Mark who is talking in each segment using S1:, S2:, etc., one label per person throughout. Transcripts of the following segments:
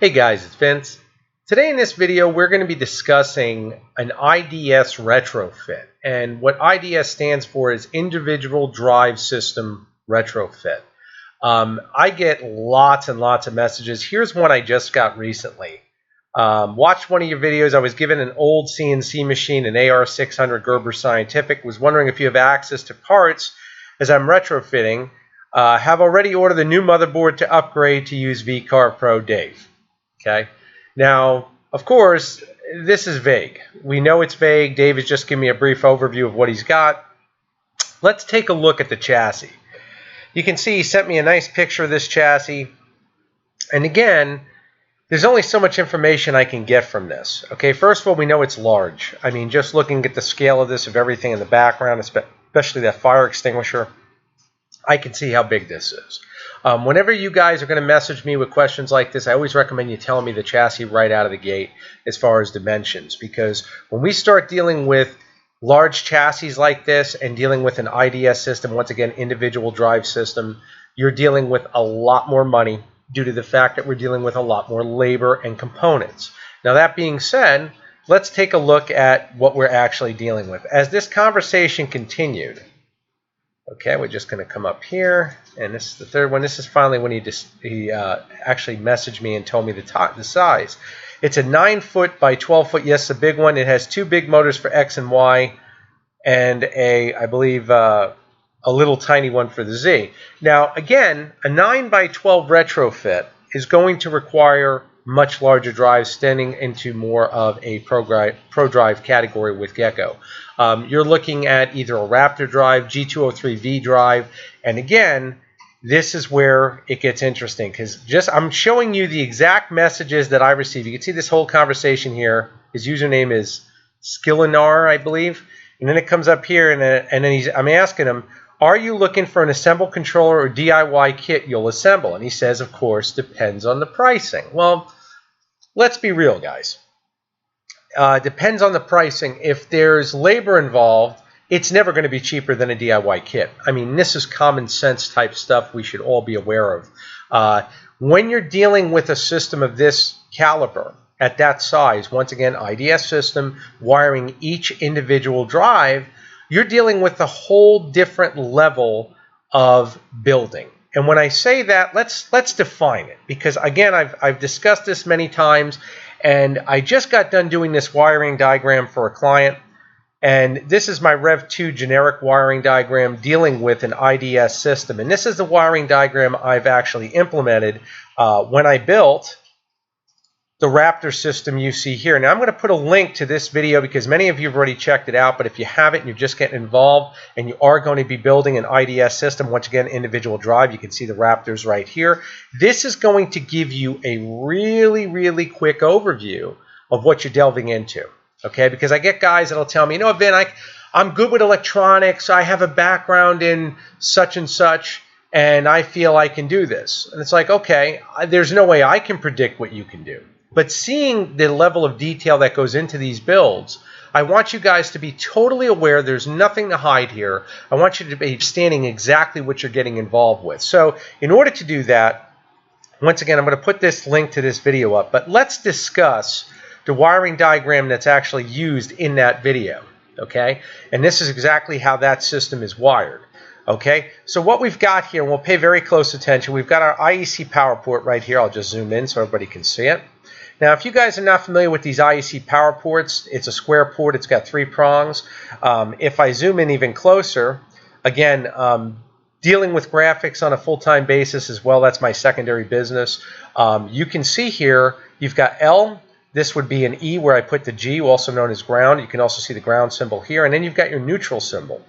S1: Hey guys, it's Vince. Today in this video we're going to be discussing an IDS retrofit, and what IDS stands for is Individual Drive System Retrofit. I get lots and lots of messages. Here's one I just got recently. Watched one of your videos. I was given an old CNC machine, an AR600 Gerber Scientific. Was wondering if you have access to parts as I'm retrofitting. Have already ordered the new motherboard to upgrade to use VCarve Pro Dave. Okay. Now, of course, this is vague. We know it's vague. Dave has just given me a brief overview of what he's got. Let's take a look at the chassis. You can see he sent me a nice picture of this chassis. And again, there's only so much information I can get from this. Okay, first of all, we know it's large. I mean, just looking at the scale of this, of everything in the background, especially that fire extinguisher, I can see how big this is. Whenever you guys are going to message me with questions like this, I always recommend you telling me the chassis right out of the gate as far as dimensions, because when we start dealing with large chassis like this and dealing with an IDS system, once again, individual drive system, you're dealing with a lot more money due to the fact that we're dealing with a lot more labor and components. Now, that being said, let's take a look at what we're actually dealing with. As this conversation continued, okay, we're just going to come up here, and this is the third one. This is finally when he actually messaged me and told me the size. It's a 9-foot by 12-foot. Yes, a big one. It has two big motors for X and Y, and I believe, a little tiny one for the Z. Now, again, a 9 by 12 retrofit is going to require much larger drives, standing into more of a pro drive category with Gecko. You're looking at either a Raptor drive, G203V drive, and again, this is where it gets interesting, because I'm showing you the exact messages that I received. You can see this whole conversation here. His username is Skillinar, I believe, and then it comes up here, and then I'm asking him, are you looking for an assembled controller or DIY kit you'll assemble? And he says, of course, depends on the pricing. Well, let's be real, guys. Depends on the pricing. If there's labor involved, it's never going to be cheaper than a DIY kit. I mean, this is common sense type stuff we should all be aware of. When you're dealing with a system of this caliber, at that size, once again, IDS system, wiring each individual drive, you're dealing with a whole different level of building. And when I say that, let's define it, because again, I've discussed this many times, and I just got done doing this wiring diagram for a client, and this is my Rev 2 generic wiring diagram dealing with an IDS system, and this is the wiring diagram I've actually implemented when I built the Raptor system you see here. Now, I'm going to put a link to this video because many of you have already checked it out, but if you haven't and you're just getting involved and you are going to be building an IDS system, once again, individual drive, you can see the Raptors right here. This is going to give you a really, really quick overview of what you're delving into, okay? Because I get guys that'll tell me, you know, Vin, I'm good with electronics, I have a background in such and such, and I feel I can do this. And it's like, okay, there's no way I can predict what you can do. But seeing the level of detail that goes into these builds, I want you guys to be totally aware there's nothing to hide here. I want you to be understanding exactly what you're getting involved with. So in order to do that, once again, I'm going to put this link to this video up, but let's discuss the wiring diagram that's actually used in that video, okay? And this is exactly how that system is wired. Okay, so what we've got here, and we'll pay very close attention, we've got our Iec Power Port right here. I'll just zoom in so everybody can see it. Now, if you guys are not familiar with these Iec Power Ports, it's a square port. It's got 3 prongs. If I zoom in even closer, again, dealing with graphics on a full-time basis as well, that's my secondary business. You can see here, you've got L. This would be an E where I put the G, also known as ground. You can also see the ground symbol here. And then you've got your neutral symbol.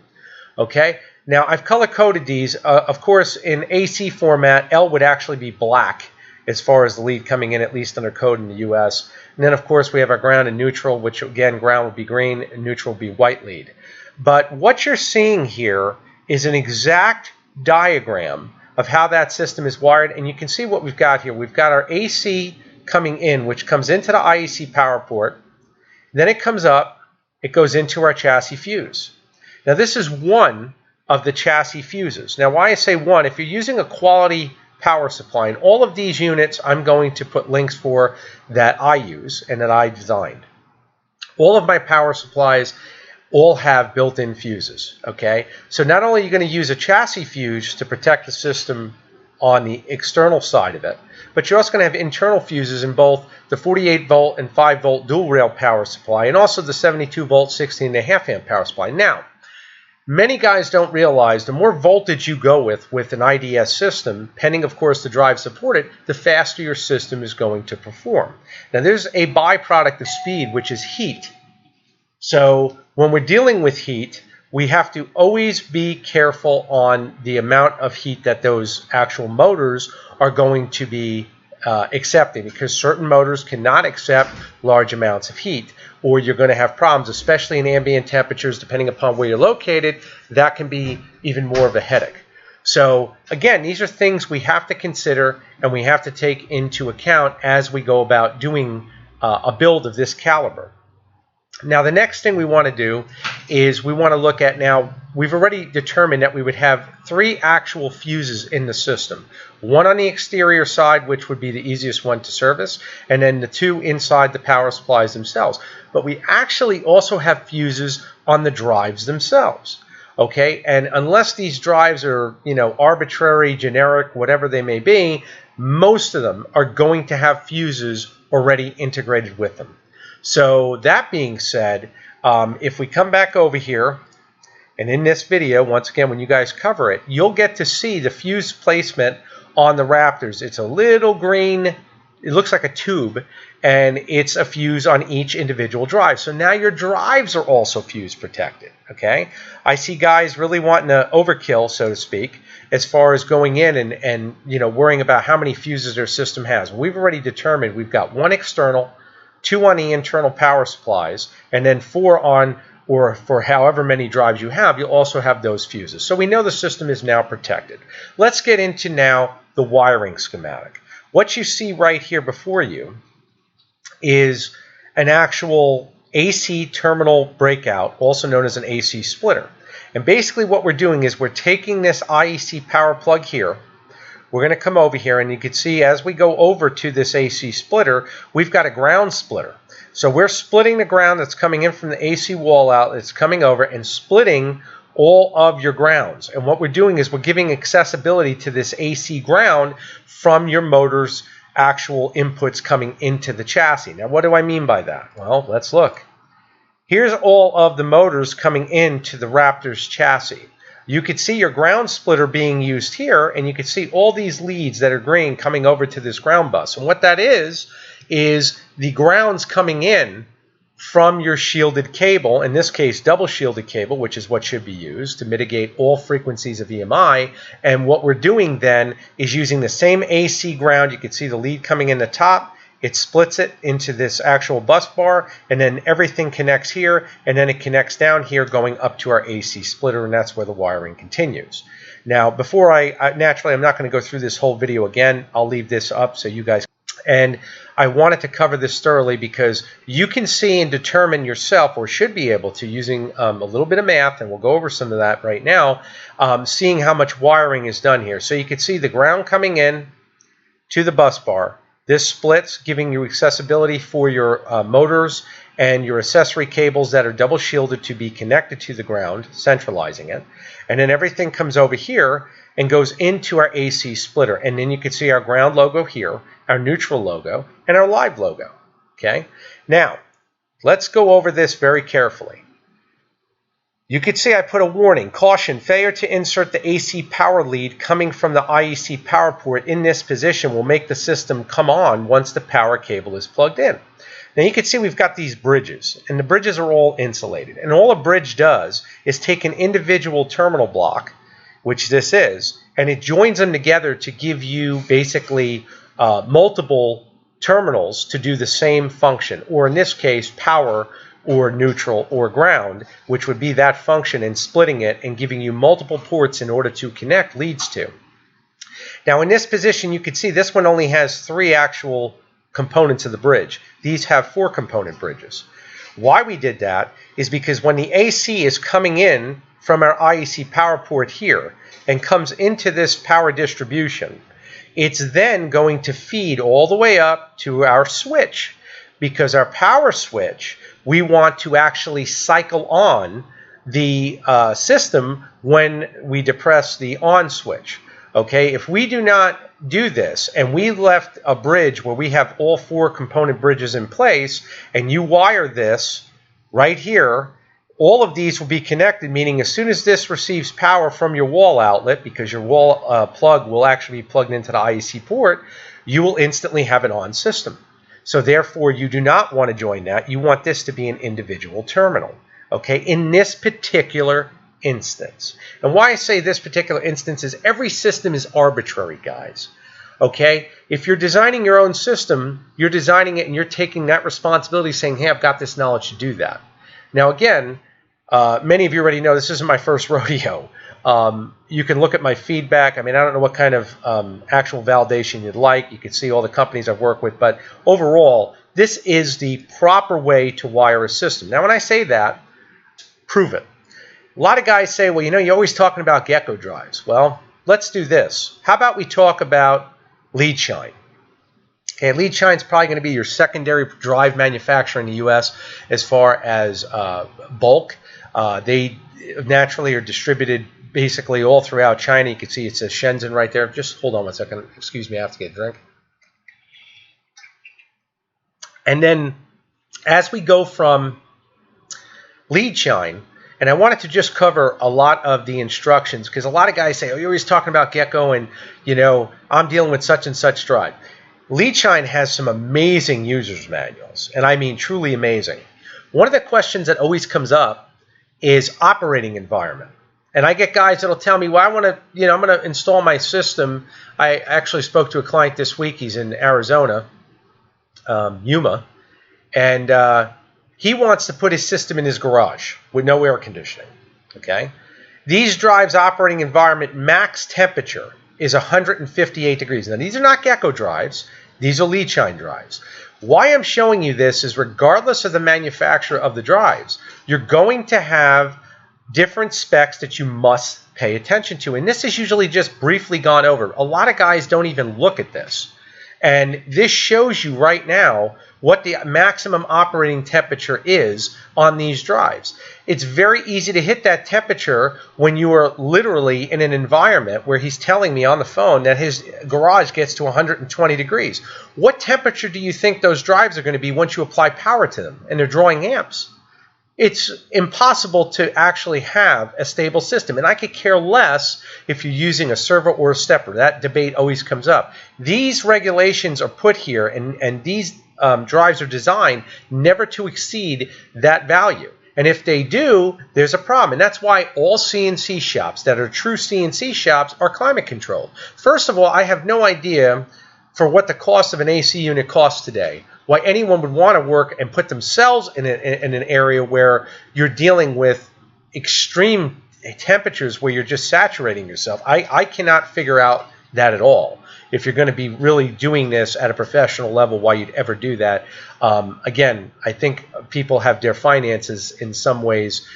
S1: Okay? Now, I've color-coded these. Of course, in AC format, L would actually be black as far as the lead coming in, at least under code in the US. And then, of course, we have our ground and neutral, which, again, ground would be green and neutral would be white lead. But what you're seeing here is an exact diagram of how that system is wired. And you can see what we've got here. We've got our AC coming in, which comes into the Iec Power Port. Then it comes up. It goes into our chassis fuse. Now, this is one of the chassis fuses. Now, why I say one, if you're using a quality power supply. And all of these units I'm going to put links for that I use and that I designed. All of my power supplies all have built-in fuses, okay? So not only are you going to use a chassis fuse to protect the system on the external side of it, but you're also going to have internal fuses in both the 48 volt and 5 volt dual rail power supply and also the 72 volt 16.5 amp power supply. Now, many guys don't realize the more voltage you go with an IDS system, pending of course the drive supported, the faster your system is going to perform. Now there's a byproduct of speed, which is heat. So when we're dealing with heat, we have to always be careful on the amount of heat that those actual motors are going to be accepting, because certain motors cannot accept large amounts of heat, or you're going to have problems, especially in ambient temperatures, depending upon where you're located. That can be even more of a headache. So again, these are things we have to consider and we have to take into account as we go about doing a build of this caliber. Now, the next thing we want to do is we want to look at, now we've already determined that we would have 3 actual fuses in the system. One on the exterior side, which would be the easiest one to service, and then the 2 inside the power supplies themselves. But we actually also have fuses on the drives themselves. Okay, and unless these drives are, arbitrary, generic, whatever they may be, most of them are going to have fuses already integrated with them. So that being said, if we come back over here, and in this video, once again, when you guys cover it, you'll get to see the fuse placement on the Raptors. It's a little green, it looks like a tube, and it's a fuse on each individual drive. So now your drives are also fuse protected, okay? I see guys really wanting to overkill, so to speak, as far as going in and worrying about how many fuses their system has. We've already determined we've got 1 external, 2 on the internal power supplies, and then 4 on, or for however many drives you have, you'll also have those fuses. So we know the system is now protected. Let's get into now the wiring schematic. What you see right here before you is an actual AC terminal breakout, also known as an AC splitter. And basically what we're doing is we're taking this Iec power plug here. We're going to come over here, and you can see as we go over to this AC splitter, we've got a ground splitter. So we're splitting the ground that's coming in from the AC wall outlet. It's coming over and splitting all of your grounds. And what we're doing is we're giving accessibility to this AC ground from your motor's actual inputs coming into the chassis. Now, what do I mean by that? Well, let's look. Here's all of the motors coming into the Raptor's chassis. You could see your ground splitter being used here, and you can see all these leads that are green coming over to this ground bus. And what that is the grounds coming in from your shielded cable, in this case double shielded cable, which is what should be used to mitigate all frequencies of EMI. And what we're doing then is using the same AC ground. You can see the lead coming in the top. It splits it into this actual bus bar, and then everything connects here, and then it connects down here going up to our AC splitter, and that's where the wiring continues. Now, before naturally, I'm not going to go through this whole video again. I'll leave this up so you guys, and I wanted to cover this thoroughly because you can see and determine yourself, or should be able to, using a little bit of math, and we'll go over some of that right now, seeing how much wiring is done here. So you can see the ground coming in to the bus bar. This splits, giving you accessibility for your motors and your accessory cables that are double shielded to be connected to the ground, centralizing it. And then everything comes over here and goes into our AC splitter. And then you can see our ground logo here, our neutral logo, and our live logo. Okay? Now, let's go over this very carefully. You can see I put a warning, caution, failure to insert the AC power lead coming from the Iec Power Port in this position will make the system come on once the power cable is plugged in. Now you can see we've got these bridges, and the bridges are all insulated. And all a bridge does is take an individual terminal block, which this is, and it joins them together to give you basically multiple terminals to do the same function, or in this case, power or neutral or ground, which would be that function, and splitting it and giving you multiple ports in order to connect leads to. Now in this position, you can see this one only has 3 actual components of the bridge. These have 4 component bridges. Why we did that is because when the AC is coming in from our Iec Power Port here and comes into this power distribution, It's then going to feed all the way up to our switch, because our power switch, we want to actually cycle on the system when we depress the on switch. Okay, if we do not do this and we left a bridge where we have all 4 component bridges in place, and you wire this right here, all of these will be connected, meaning as soon as this receives power from your wall outlet, because your wall plug will actually be plugged into the Iec port, you will instantly have an on system. So therefore, you do not want to join that. You want this to be an individual terminal, okay, in this particular instance. And why I say this particular instance is every system is arbitrary, guys. Okay, if you're designing your own system, you're designing it and you're taking that responsibility, saying, hey, I've got this knowledge to do that. Now, again, many of you already know this isn't my first rodeo. You can look at my feedback. I mean, I don't know what kind of actual validation you'd like. You can see all the companies I've worked with, but overall, this is the proper way to wire a system. Now, when I say that, prove it. A lot of guys say, well, you know, you're always talking about gecko drives. Well, let's do this. How about we talk about lead shine? Okay, lead shine is probably going to be your secondary drive manufacturer in the U.S. as far as bulk. They naturally are distributed basically all throughout China. You can see it says Shenzhen right there. Just hold on one second. Excuse me, I have to get a drink. And then as we go from lead shine, and I wanted to just cover a lot of the instructions, because a lot of guys say, oh, you're always talking about gecko and, you know, I'm dealing with such and such drive. Lead shine has some amazing user's manuals, and I mean truly amazing. One of the questions that always comes up is operating environment. And I get guys that'll tell me, well, I want to, you know, I'm going to install my system. I actually spoke to a client this week. He's in Arizona, Yuma, and he wants to put his system in his garage with no air conditioning. Okay, these drives' operating environment max temperature is 158 degrees. Now, these are not gecko drives. These are lead shine drives. Why I'm showing you this is regardless of the manufacturer of the drives, you're going to have different specs that you must pay attention to. And this is usually just briefly gone over. A lot of guys don't even look at this. And this shows you right now what the maximum operating temperature is on these drives. It's very easy to hit that temperature when you are literally in an environment where he's telling me on the phone that his garage gets to 120 degrees. What temperature do you think those drives are going to be once you apply power to them and they're drawing amps? It's impossible to actually have a stable system. And I could care less if you're using a servo or a stepper. That debate always comes up. These regulations are put here, and these drives are designed never to exceed that value. And if they do, there's a problem. And that's why all CNC shops that are true CNC shops are climate controlled. First of all, I have no idea for what the cost of an AC unit costs today, why anyone would want to work and put themselves in an area where you're dealing with extreme temperatures where you're just saturating yourself. I cannot figure out that at all. If you're going to be really doing this at a professional level, why you'd ever do that. Again, I think people have their finances in some ways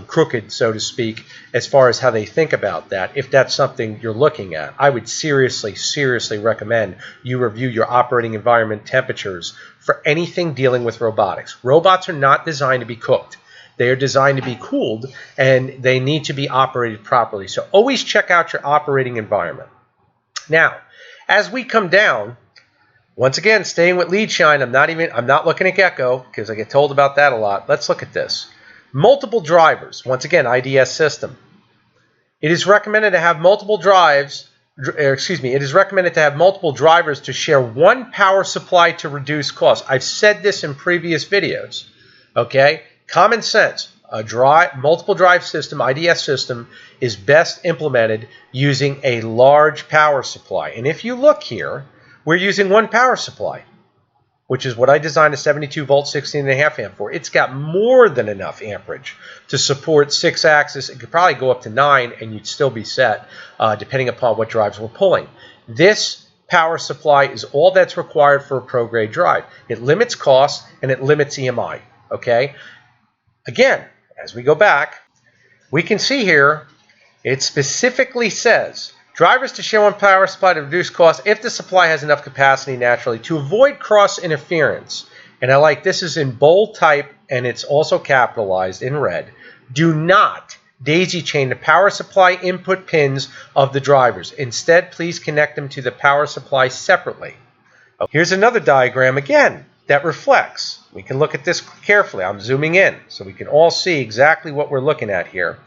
S1: crooked, so to speak, as far as how they think about that. If that's something you're looking at, I would seriously recommend you review your operating environment temperatures for anything dealing with robotics. Robots are not designed to be cooked. They are designed to be cooled, and they need to be operated properly. So always check out your operating environment. Now, as we come down, once again, staying with lead shine, I'm not looking at gecko because I get told about that a lot. Let's look at this. Multiple drivers. Once again, IDS system. It is recommended to have multiple drives. It is recommended to have multiple drivers to share one power supply to reduce costs. I've said this in previous videos. Okay, common sense. A multiple drive system, IDS system, is best implemented using a large power supply. And if you look here, we're using one power supply, which is what I designed a 72 volt 16.5 amp for. It's got more than enough amperage to support 6 axis. It could probably go up to 9 and you'd still be set depending upon what drives we're pulling. This power supply is all that's required for a pro grade drive. It limits cost and it limits EMI. Okay. Again, as we go back, we can see here, it specifically says Drivers to show on power supply to reduce costs if the supply has enough capacity naturally to avoid cross interference. And I like this is in bold type and it's also capitalized in red. Do not daisy chain the power supply input pins of the drivers. Instead, please connect them to the power supply separately. Here's another diagram again that reflects. We can look at this carefully. I'm zooming in so we can all see exactly what we're looking at here.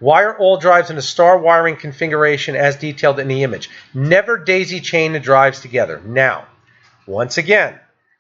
S1: Wire all drives in a star wiring configuration as detailed in the image. Never daisy chain the drives together. Now, once again,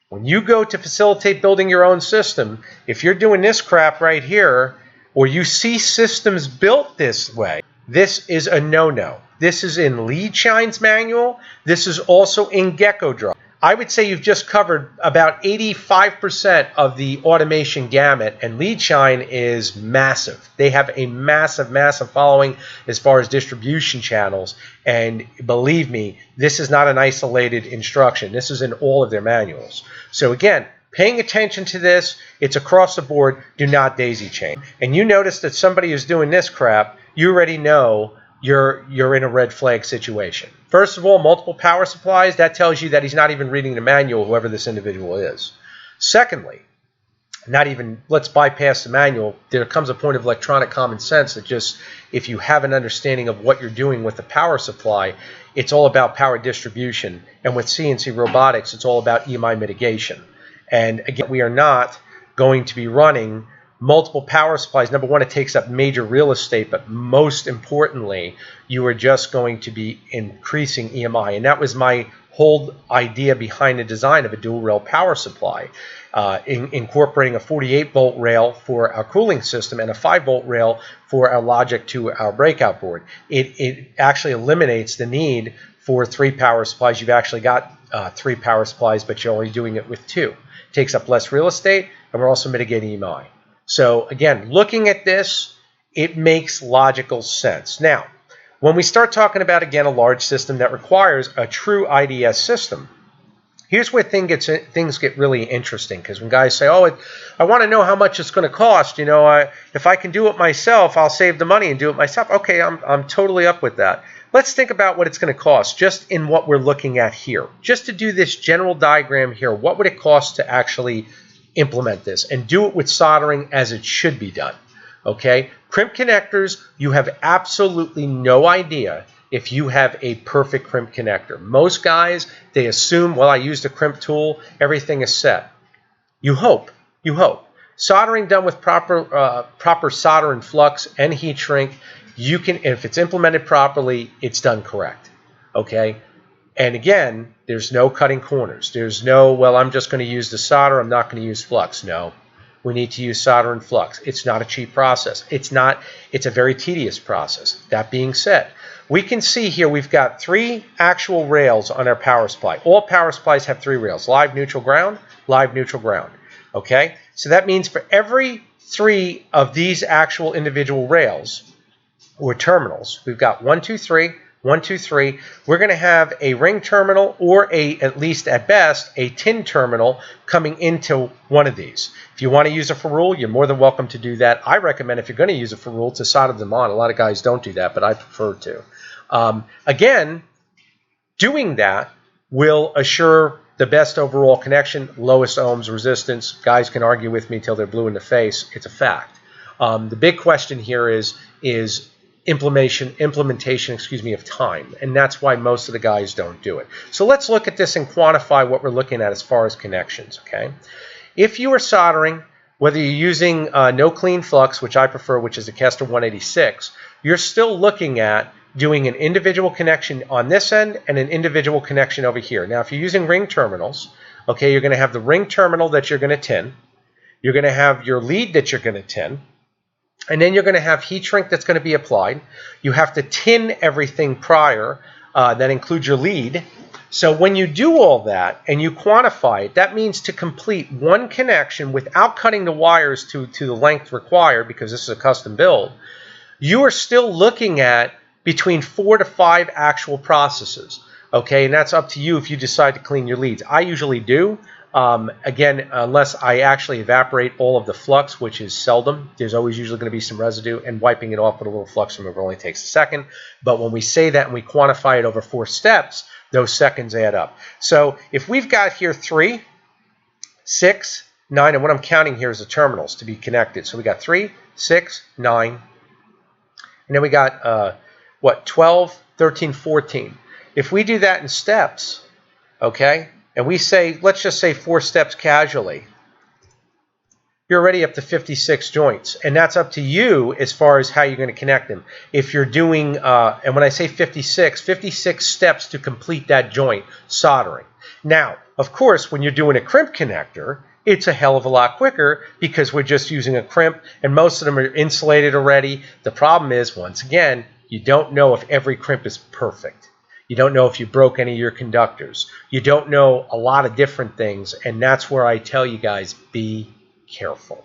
S1: when you go to facilitate building your own system, if you're doing this crap right here, or you see systems built this way, this is a no-no. This is in Lead Shine's manual. This is also in Gecko Drive. I would say you've just covered about 85% of the automation gamut, and Lead Shine is massive. They have a massive, massive following as far as distribution channels, and believe me, this is not an isolated instruction. This is in all of their manuals. So again, paying attention to this, it's across the board, do not daisy chain. And you notice that somebody is doing this crap, you already know you're in a red flag situation. First of all, multiple power supplies, that tells you that he's not even reading the manual, whoever this individual is. Secondly, let's bypass the manual. There comes a point of electronic common sense that just, if you have an understanding of what you're doing with the power supply, it's all about power distribution. And with CNC robotics, it's all about EMI mitigation. And again, we are not going to be running multiple power supplies. Number one, it takes up major real estate, but most importantly, you are just going to be increasing EMI. And that was my whole idea behind the design of a dual rail power supply, incorporating a 48-volt rail for our cooling system and a 5-volt rail for our logic to our breakout board. It actually eliminates the need for 3 power supplies. You've actually got 3 power supplies, but you're only doing it with 2. It takes up less real estate, and we're also mitigating EMI. So again, looking at this, it makes logical sense. Now, when we start talking about, again, a large system that requires a true IDS system, here's where things get really interesting, because when guys say, oh, I want to know how much it's going to cost, you know, if I can do it myself, I'll save the money and do it myself. Okay, I'm totally up with that. Let's think about what it's going to cost just in what we're looking at here. Just to do this general diagram here, what would it cost to actually implement this and do it with soldering as it should be done? Okay, crimp connectors, you have absolutely no idea if you have a perfect crimp connector. Most guys, they assume, well, I used a crimp tool, everything is set. You hope. Soldering done with proper solder and flux and heat shrink, you can, if it's implemented properly, it's done correct. Okay. And again, there's no cutting corners. There's no, well, I'm just going to use the solder, I'm not going to use flux. No, we need to use solder and flux. It's not a cheap process. It's a very tedious process. That being said, we can see here we've got 3 actual rails on our power supply. All power supplies have 3 rails, live, neutral, ground, live, neutral, ground. Okay, so that means for every 3 of these actual individual rails or terminals, we've got 1, 2, 3, 1, 2, 3. We're going to have a ring terminal or at least at best, a tin terminal coming into one of these. If you want to use a ferrule, you're more than welcome to do that. I recommend, if you're going to use a ferrule, to solder them on. A lot of guys don't do that, but I prefer to. Again, doing that will assure the best overall connection, lowest ohms resistance. Guys can argue with me till they're blue in the face. It's a fact. The big question here is implementation of time, and that's why most of the guys don't do it. So let's look at this and quantify what we're looking at as far as connections. Okay, if you are soldering, whether you're using no clean flux, which I prefer, which is the Kester 186, you're still looking at doing an individual connection on this end and an individual connection over here. Now, if you're using ring terminals, okay, you're going to have the ring terminal that you're going to tin, you're going to have your lead that you're going to tin, and then you're going to have heat shrink that's going to be applied. You have to tin everything prior. That includes your lead. So when you do all that and you quantify it, that means to complete one connection without cutting the wires to the length required, because this is a custom build, you are still looking at between 4 to 5 actual processes. Okay, and that's up to you if you decide to clean your leads. I usually do. Again, unless I actually evaporate all of the flux, which is seldom, there's always usually going to be some residue, and wiping it off with a little flux remover only takes a second. But when we say that and we quantify it over 4 steps, those seconds add up. So if we've got here 3, 6, 9, and what I'm counting here is the terminals to be connected. So we got 3, 6, 9, and then we got 12, 13, 14. If we do that in steps, okay, and we say, let's just say 4 steps casually, you're already up to 56 joints. And that's up to you as far as how you're going to connect them. If you're doing, and when I say 56 steps to complete that joint, soldering. Now, of course, when you're doing a crimp connector, it's a hell of a lot quicker because we're just using a crimp, and most of them are insulated already. The problem is, once again, you don't know if every crimp is perfect. You don't know if you broke any of your conductors. You don't know a lot of different things, and that's where I tell you guys, be careful.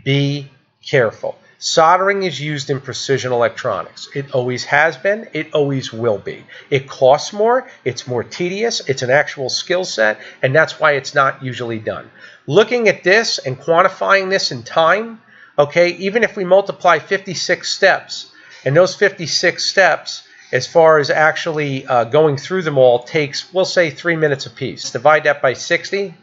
S1: Be careful. Soldering is used in precision electronics. It always has been. It always will be. It costs more. It's more tedious. It's an actual skill set, and that's why it's not usually done. Looking at this and quantifying this in time, okay, even if we multiply 56 steps, and those 56 steps, as far as actually going through them all, takes, we'll say, 3 minutes apiece. Divide that by 60,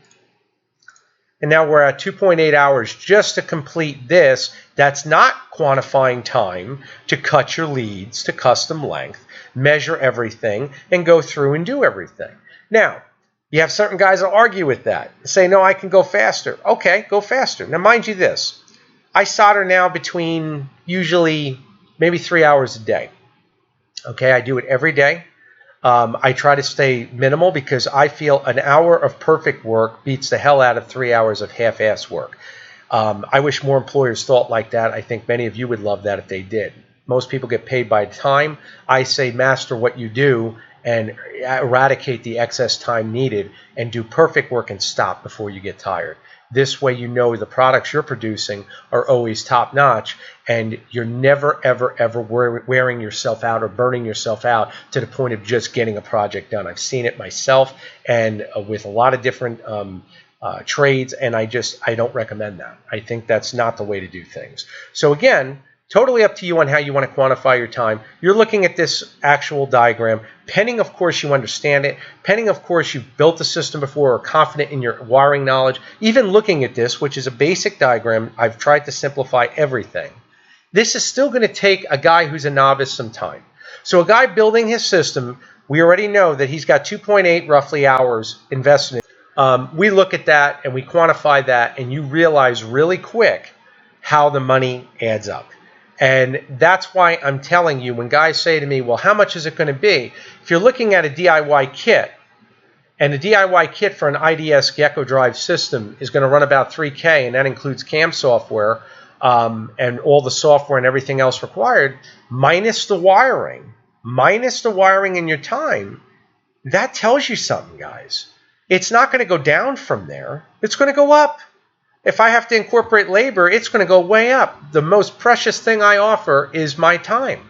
S1: and now we're at 2.8 hours just to complete this. That's not quantifying time to cut your leads to custom length, measure everything, and go through and do everything. Now, you have certain guys that argue with that, say, no, I can go faster. Okay, go faster. Now, mind you this, I solder now between usually maybe 3 hours a day. Okay, I do it every day. I try to stay minimal because I feel an hour of perfect work beats the hell out of 3 hours of half-ass work. I wish more employers thought like that. I think many of you would love that if they did. Most people get paid by time. I say master what you do and eradicate the excess time needed and do perfect work and stop before you get tired. This way you know the products you're producing are always top-notch, and you're never, ever, ever wearing yourself out or burning yourself out to the point of just getting a project done. I've seen it myself and with a lot of different trades, and I don't recommend that. I think that's not the way to do things. So again, totally up to you on how you want to quantify your time. You're looking at this actual diagram, pending, of course, you understand it, pending, of course, you've built the system before or confident in your wiring knowledge. Even looking at this, which is a basic diagram, I've tried to simplify everything. This is still going to take a guy who's a novice some time. So a guy building his system, we already know that he's got 2.8 roughly hours invested in. We look at that and we quantify that, and you realize really quick how the money adds up. And that's why I'm telling you, when guys say to me, well, how much is it going to be? If you're looking at a DIY kit, and the DIY kit for an IDS Gecko drive system is going to run about $3K, and that includes CAM software and all the software and everything else required, minus the wiring in your time, that tells you something, guys. It's not going to go down from there. It's going to go up. If I have to incorporate labor, it's going to go way up. The most precious thing I offer is my time.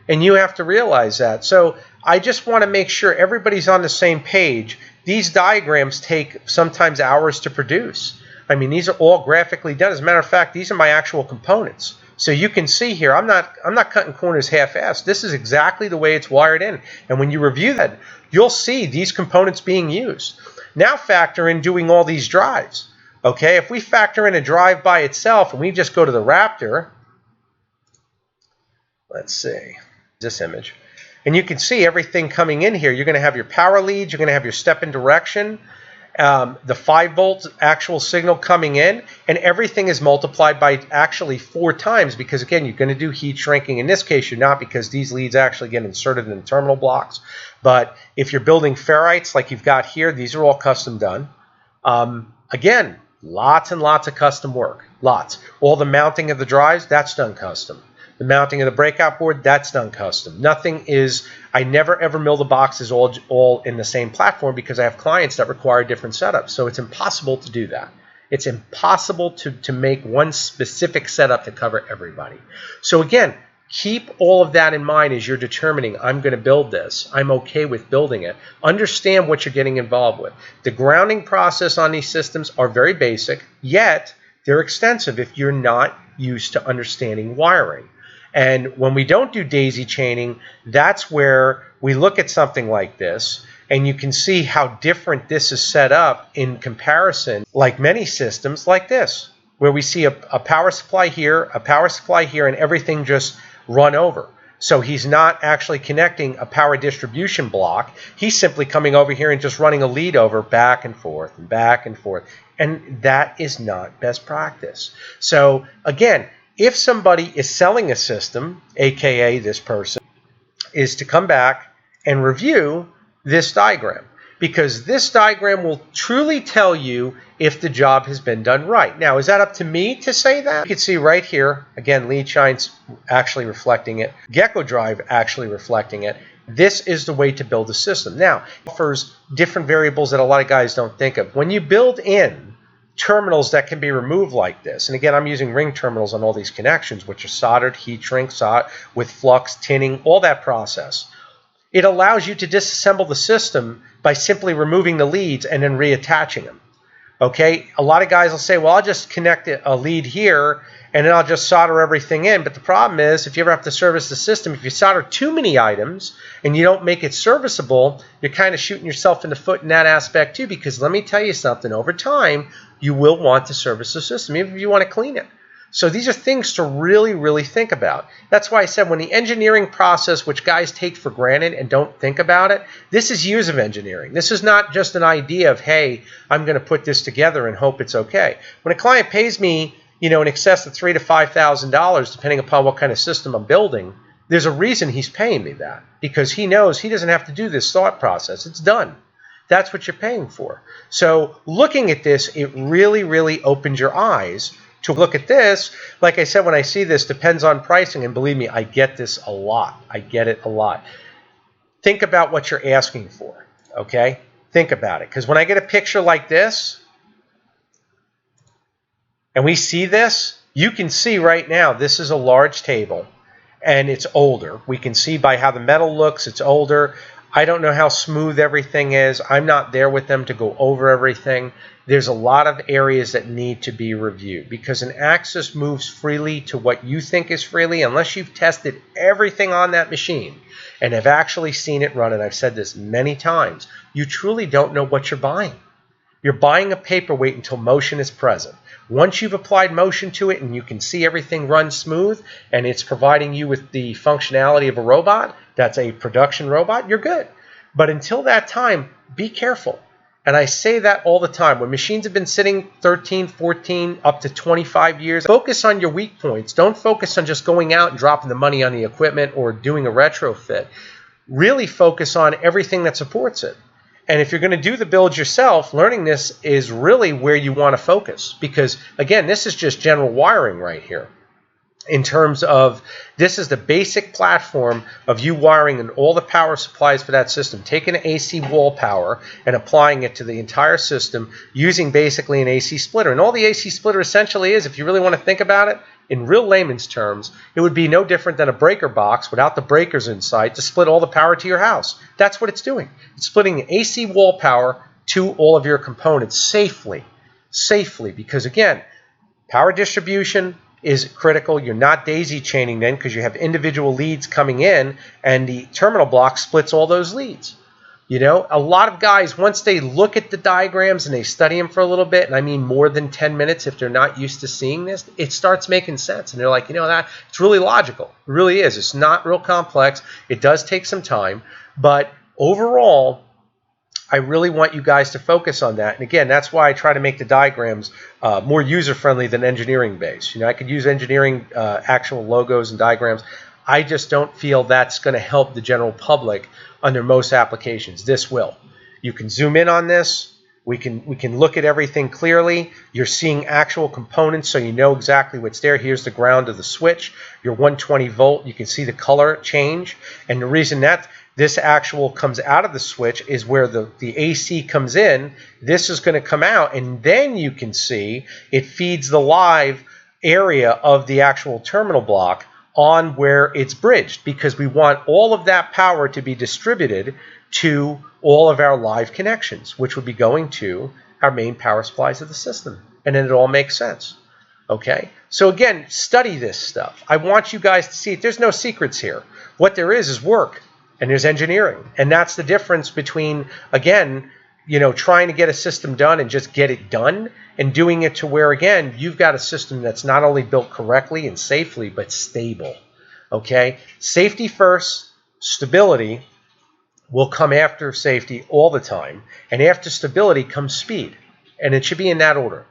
S1: And you have to realize that. So I just want to make sure everybody's on the same page. These diagrams take sometimes hours to produce. I mean, these are all graphically done. As a matter of fact, these are my actual components. So you can see here, I'm not cutting corners half-assed. This is exactly the way it's wired in. And when you review that, you'll see these components being used. Now factor in doing all these drives. Okay, if we factor in a drive by itself and we just go to the Raptor, let's see, this image, and you can see everything coming in here. You're going to have your power leads, you're going to have your step-in direction, the 5 volts actual signal coming in, and everything is multiplied by actually 4 times because, again, you're going to do heat shrinking. In this case, you're not, because these leads actually get inserted in the terminal blocks. But if you're building ferrites like you've got here, these are all custom done. Again, lots and lots of custom work, lots. All the mounting of the drives, that's done custom. The mounting of the breakout board, that's done custom. Nothing is, I never ever mill the boxes all in the same platform because I have clients that require different setups. So it's impossible to do that. It's impossible to make one specific setup to cover everybody. So again, Keep all of that in mind as you're determining, I'm going to build this. I'm okay with building it. Understand what you're getting involved with. The grounding process on these systems are very basic, yet they're extensive if you're not used to understanding wiring. And when we don't do daisy chaining, that's where we look at something like this, and you can see how different this is set up in comparison, like many systems like this, where we see a power supply here, and everything just run over. So he's not actually connecting a power distribution block. He's simply coming over here and just running a lead over back and forth and back and forth. And that is not best practice. So again, if somebody is selling a system, aka this person, is to come back and review this diagram, because this diagram will truly tell you if the job has been done right. Now, is that up to me to say that? You can see right here, again, lead shines actually reflecting it, Gecko drive actually reflecting it. This is the way to build a system. Now, it offers different variables that a lot of guys don't think of. When you build in terminals that can be removed like this, and again, I'm using ring terminals on all these connections, which are soldered, heat shrink, with flux, tinning, all that process. It allows you to disassemble the system by simply removing the leads and then reattaching them. Okay, a lot of guys will say, well, I'll just connect a lead here and then I'll just solder everything in. But the problem is, if you ever have to service the system, if you solder too many items and you don't make it serviceable, you're kind of shooting yourself in the foot in that aspect too, because let me tell you something, over time, you will want to service the system, even if you want to clean it. So these are things to really, really think about. That's why I said when the engineering process, which guys take for granted and don't think about it, this is years of engineering. This is not just an idea of, hey, I'm going to put this together and hope it's okay. When a client pays me, in excess of $3,000 to $5,000, depending upon what kind of system I'm building, there's a reason he's paying me that, because he knows he doesn't have to do this thought process. It's done. That's what you're paying for. So looking at this, it really, really opens your eyes to look at this. Like I said, when I see this, depends on pricing, and believe me, I get this a lot. I get it a lot. Think about what you're asking for, okay? Think about it, because when I get a picture like this, and we see this, you can see right now, this is a large table, and it's older. We can see by how the metal looks, it's older. I don't know how smooth everything is. I'm not there with them to go over everything. There's a lot of areas that need to be reviewed, because an axis moves freely to what you think is freely unless you've tested everything on that machine and have actually seen it run. And I've said this many times, you truly don't know what you're buying. You're buying a paperweight until motion is present. Once you've applied motion to it and you can see everything run smooth and it's providing you with the functionality of a robot, that's a production robot, you're good. But until that time, be careful. And I say that all the time. When machines have been sitting 13, 14, up to 25 years, focus on your weak points. Don't focus on just going out and dropping the money on the equipment or doing a retrofit. Really focus on everything that supports it. And if you're going to do the build yourself, learning this is really where you want to focus, because, again, this is just general wiring right here. In terms of, this is the basic platform of you wiring in all the power supplies for that system, taking AC wall power and applying it to the entire system using basically an AC splitter. And all the AC splitter essentially is, if you really want to think about it, in real layman's terms, it would be no different than a breaker box without the breakers inside to split all the power to your house. That's what it's doing. It's splitting AC wall power to all of your components safely, because, again, power distribution is critical. You're not daisy chaining then, because you have individual leads coming in and the terminal block splits all those leads. A lot of guys, once they look at the diagrams and they study them for a little bit, and I mean more than 10 minutes if they're not used to seeing this, it starts making sense. And they're like, that it's really logical. It really is. It's not real complex. It does take some time. But overall, I really want you guys to focus on that. And again, that's why I try to make the diagrams more user-friendly than engineering-based. I could use engineering actual logos and diagrams. I just don't feel that's going to help the general public under most applications. This will. You can zoom in on this. We can look at everything clearly. You're seeing actual components, so you know exactly what's there. Here's the ground of the switch. Your 120 volt. You can see the color change. And the reason that this actual comes out of the switch is where the AC comes in. This is going to come out, and then you can see it feeds the live area of the actual terminal block on where it's bridged, because we want all of that power to be distributed to all of our live connections, which would be going to our main power supplies of the system. And then it all makes sense. Okay? So again, study this stuff. I want you guys to see it. There's no secrets here. What there is work, and there's engineering. And that's the difference between, again, trying to get a system done and just get it done, and doing it to where, again, you've got a system that's not only built correctly and safely, but stable. Okay? Safety first, stability will come after safety all the time. And after stability comes speed. And it should be in that order.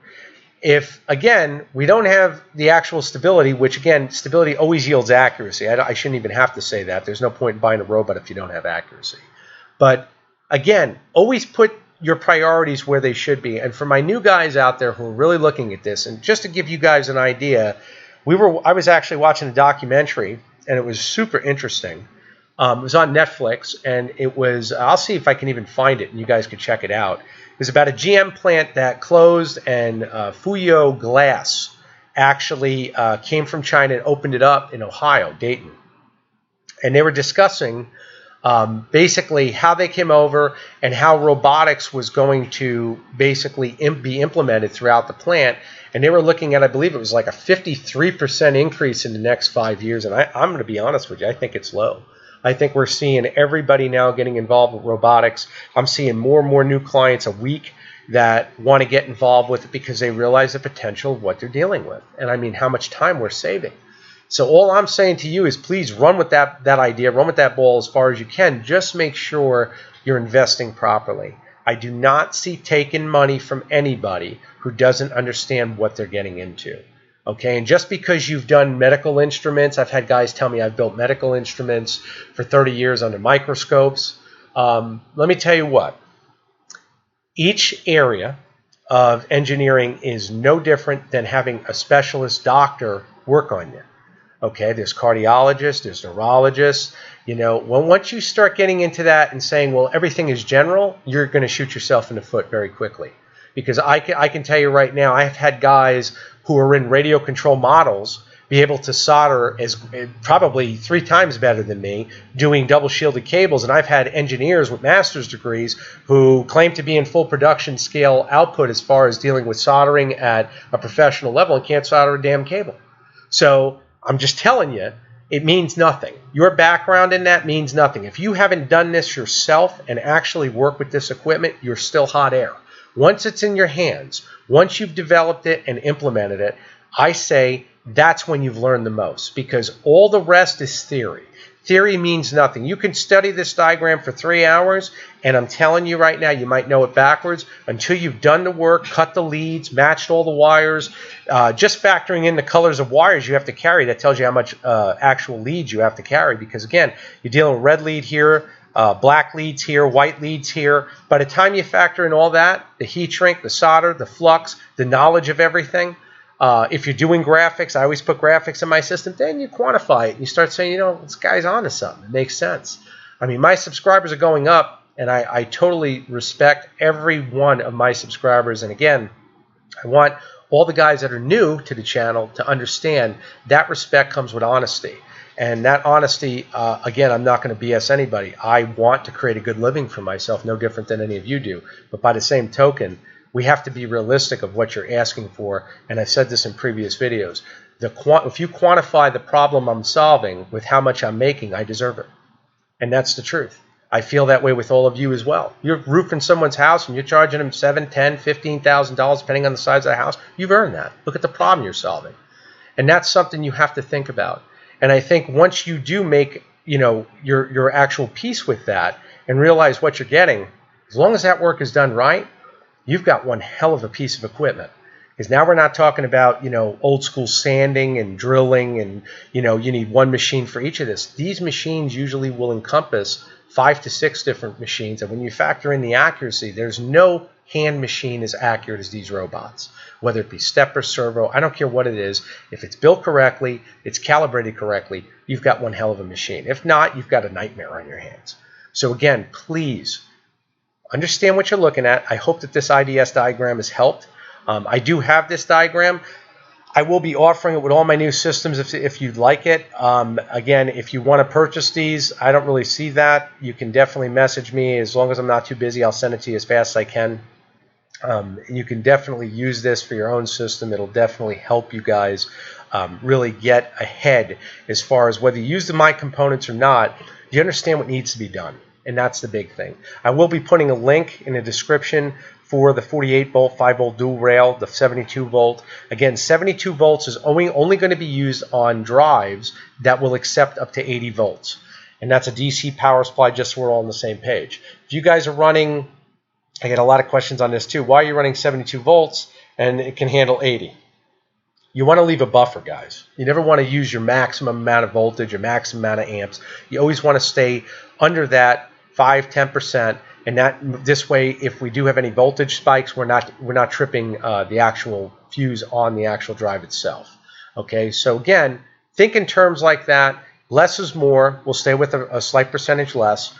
S1: If, again, we don't have the actual stability, which, again, stability always yields accuracy. I shouldn't even have to say that. There's no point in buying a robot if you don't have accuracy. But, again, always put your priorities where they should be. And for my new guys out there who are really looking at this, and just to give you guys an idea, I was actually watching a documentary, and it was super interesting. It was on Netflix, and it was, I'll see if I can even find it, and you guys could check it out. It was about a GM plant that closed, and Fuyo Glass actually came from China and opened it up in Ohio, Dayton. And they were discussing basically how they came over and how robotics was going to basically be implemented throughout the plant. And they were looking at, I believe it was like a 53% increase in the next 5 years. And I'm going to be honest with you, I think it's low. I think we're seeing everybody now getting involved with robotics. I'm seeing more and more new clients a week that want to get involved with it because they realize the potential of what they're dealing with. And I mean, how much time we're saving. So all I'm saying to you is please run with that idea, run with that ball as far as you can. Just make sure you're investing properly. I do not see taking money from anybody who doesn't understand what they're getting into. Okay, and just because you've done medical instruments, I've had guys tell me I've built medical instruments for 30 years under microscopes. Let me tell you what. Each area of engineering is no different than having a specialist doctor work on you. Okay, there's cardiologists, there's neurologists. Once you start getting into that and saying, well, everything is general, you're going to shoot yourself in the foot very quickly. Because I can tell you right now, I've had guys who are in radio control models be able to solder as probably 3 times better than me doing double shielded cables. And I've had engineers with master's degrees who claim to be in full production scale output as far as dealing with soldering at a professional level and can't solder a damn cable. So I'm just telling you, it means nothing. Your background in that means nothing. If you haven't done this yourself and actually work with this equipment, you're still hot air. Once it's in your hands, once you've developed it and implemented it, I say that's when you've learned the most, because all the rest is theory. Theory means nothing. You can study this diagram for 3 hours, and I'm telling you right now, you might know it backwards until you've done the work, cut the leads, matched all the wires, just factoring in the colors of wires you have to carry. That tells you how much actual leads you have to carry, because again, you're dealing with red lead here, black leads here, white leads here. By the time you factor in all that, the heat shrink, the solder, the flux, the knowledge of everything, if you're doing graphics, I always put graphics in my system, then you quantify it. And you start saying, this guy's onto something. It makes sense. I mean, my subscribers are going up, and I totally respect every one of my subscribers. And again, I want all the guys that are new to the channel to understand that respect comes with honesty. And that honesty, again, I'm not going to BS anybody. I want to create a good living for myself, no different than any of you do. But by the same token, we have to be realistic of what you're asking for. And I've said this in previous videos. If you quantify the problem I'm solving with how much I'm making, I deserve it. And that's the truth. I feel that way with all of you as well. You're roofing someone's house and you're charging them $7,000, $10,000, $15,000 depending on the size of the house. You've earned that. Look at the problem you're solving. And that's something you have to think about. And I think once you do make your actual peace with that and realize what you're getting, as long as that work is done right, you've got one hell of a piece of equipment. Because now we're not talking about, old school sanding and drilling and, you need one machine for each of this. These machines usually will encompass 5 to 6 different machines. And when you factor in the accuracy, there's no hand machine as accurate as these robots. Whether it be step or servo, I don't care what it is. If it's built correctly, it's calibrated correctly, you've got one hell of a machine. If not, you've got a nightmare on your hands. So again, please understand what you're looking at. I hope that this IDS diagram has helped. I do have this diagram. I will be offering it with all my new systems if you'd like it. Again, if you want to purchase these, I don't really see that. You can definitely message me. As long as I'm not too busy, I'll send it to you as fast as I can. You can definitely use this for your own system. It'll definitely help you guys really get ahead as far as whether you use the My Components or not. You understand what needs to be done, and that's the big thing. I will be putting a link in the description for the 48 volt, 5 volt dual rail, the 72 volt. Again, 72 volts is only going to be used on drives that will accept up to 80 volts. And that's a DC power supply, just so we're all on the same page. If you guys are running, I get a lot of questions on this too. Why are you running 72 volts and it can handle 80? You want to leave a buffer, guys. You never want to use your maximum amount of voltage or maximum amount of amps. You always want to stay under that 5–10%. And that this way, if we do have any voltage spikes, we're not tripping the actual fuse on the actual drive itself. Okay, so again, think in terms like that. Less is more. We'll stay with a slight percentage less,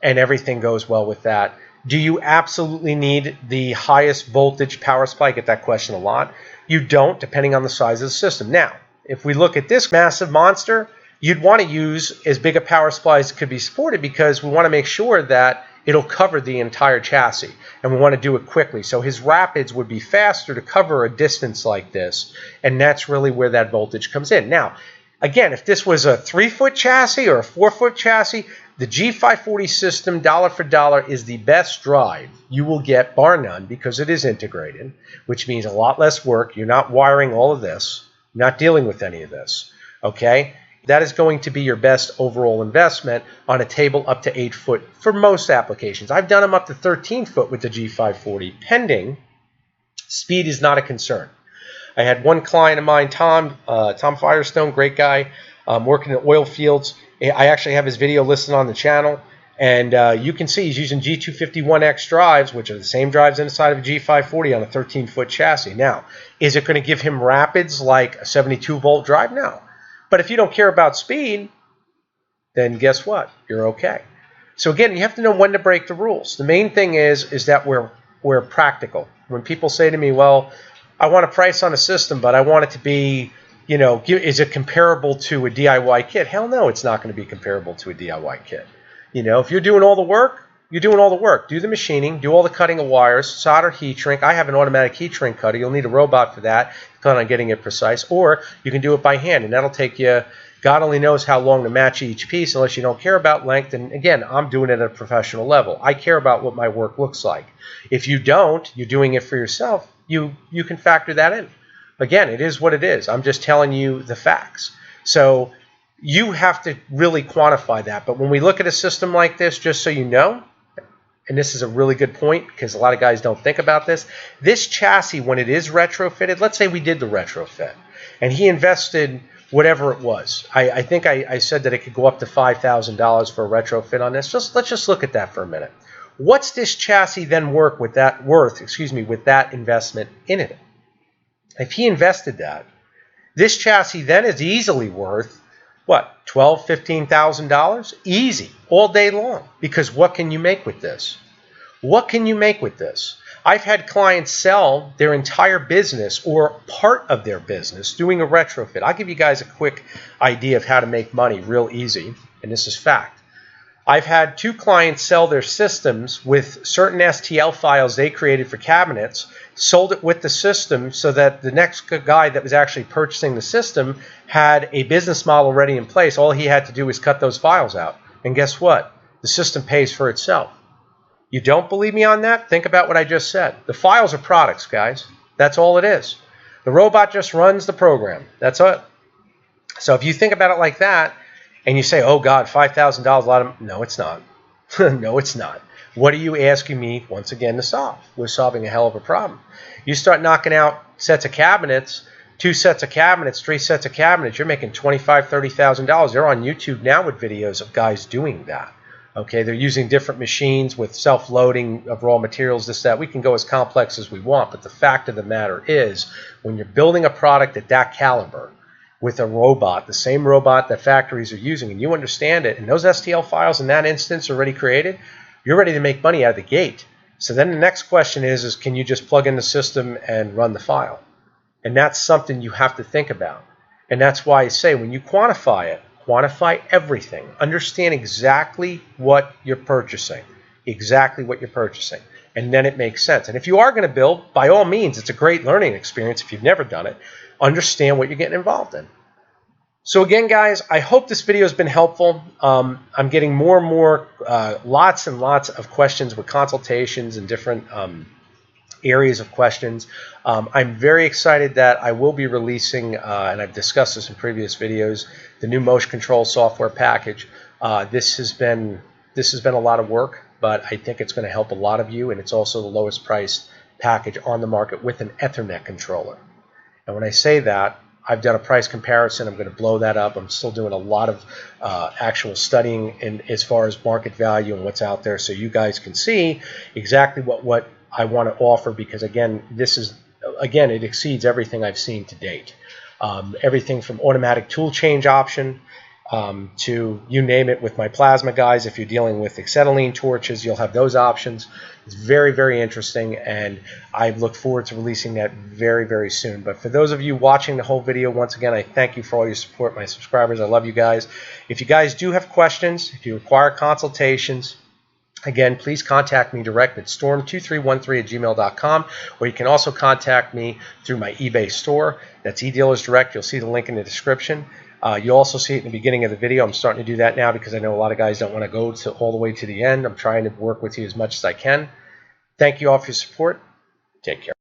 S1: and everything goes well with that. Do you absolutely need the highest voltage power supply? I get that question a lot. You don't, depending on the size of the system. Now, if we look at this massive monster, you'd want to use as big a power supply as could be supported, because we want to make sure that it'll cover the entire chassis, and we want to do it quickly. So his rapids would be faster to cover a distance like this, and that's really where that voltage comes in. Now, again, if this was a 3-foot chassis or a 4-foot chassis, the G540 system, dollar for dollar, is the best drive you will get, bar none, because it is integrated, which means a lot less work. You're not wiring all of this. You're not dealing with any of this, okay? That is going to be your best overall investment on a table up to 8 foot for most applications. I've done them up to 13 foot with the G540, pending. Speed is not a concern. I had one client of mine, Tom Firestone, great guy, working in oil fields. I actually have his video listed on the channel, and you can see he's using G251X drives, which are the same drives inside of a G540 on a 13-foot chassis. Now, is it going to give him rapids like a 72-volt drive? No. But if you don't care about speed, then guess what? You're okay. So again, you have to know when to break the rules. The main thing is that we're practical. When people say to me, well, I want a price on a system, but I want it to be, you know, is it comparable to a DIY kit? Hell no, it's not going to be comparable to a DIY kit. You know, if you're doing all the work, you're doing all the work. Do the machining, do all the cutting of wires, solder, heat shrink. I have an automatic heat shrink cutter. You'll need a robot for that, plan on getting it precise. Or you can do it by hand, and that'll take you, God only knows how long to match each piece, unless you don't care about length. And again, I'm doing it at a professional level. I care about what my work looks like. If you don't, you're doing it for yourself, you can factor that in. Again, it is what it is. I'm just telling you the facts. So you have to really quantify that. But when we look at a system like this, just so you know, and this is a really good point because a lot of guys don't think about this, this chassis, when it is retrofitted, let's say we did the retrofit, and he invested whatever it was. I think I said that it could go up to $5,000 for a retrofit on this. Let's just look at that for a minute. What's this chassis then worth with that investment in it? If he invested that, this chassis then is easily worth, what, $12,000, $15,000? Easy, all day long. Because what can you make with this? What can you make with this? I've had clients sell their entire business or part of their business doing a retrofit. I'll give you guys a quick idea of how to make money real easy, and this is fact. I've had 2 clients sell their systems with certain STL files they created for cabinets, sold it with the system so that the next guy that was actually purchasing the system had a business model already in place. All he had to do was cut those files out. And guess what? The system pays for itself. You don't believe me on that? Think about what I just said. The files are products, guys. That's all it is. The robot just runs the program. That's it. So if you think about it like that, and you say, oh God, $5,000, a lot of... No, it's not. No, it's not. What are you asking me, once again, to solve? We're solving a hell of a problem. You start knocking out sets of cabinets, 2 sets of cabinets, 3 sets of cabinets, you're making $25,000, $30,000. They're on YouTube now with videos of guys doing that. Okay, they're using different machines with self-loading of raw materials, this, that. We can go as complex as we want, but the fact of the matter is, when you're building a product at that caliber, with a robot, the same robot that factories are using, and you understand it, and those STL files in that instance are already created, you're ready to make money out of the gate. So then the next question is can you just plug in the system and run the file? And that's something you have to think about. And that's why I say when you quantify it, quantify everything. Understand exactly what you're purchasing. Exactly what you're purchasing. And then it makes sense. And if you are going to build, by all means, it's a great learning experience if you've never done it. Understand what you're getting involved in. So again, guys, I hope this video has been helpful. I'm getting more and more, lots and lots of questions with consultations and different areas of questions. I'm very excited that I will be releasing, and I've discussed this in previous videos, the new motion control software package. This has been a lot of work, but I think it's going to help a lot of you, and it's also the lowest price package on the market with an Ethernet controller. And when I say that, I've done a price comparison. I'm going to blow that up. I'm still doing a lot of actual studying as far as market value and what's out there, so you guys can see exactly what I want to offer, because again, it exceeds everything I've seen to date. Everything from automatic tool change option to you name it with my plasma guys. If you're dealing with acetylene torches, you'll have those options. It's very, very interesting, and I look forward to releasing that very, very soon. But for those of you watching the whole video, once again, I thank you for all your support, my subscribers. I love you guys. If you guys do have questions, if you require consultations, again, please contact me direct at storm2313@gmail.com, or you can also contact me through my eBay store. That's eDealers Direct. You'll see the link in the description. You'll also see it in the beginning of the video. I'm starting to do that now because I know a lot of guys don't want to go all the way to the end. I'm trying to work with you as much as I can. Thank you all for your support. Take care.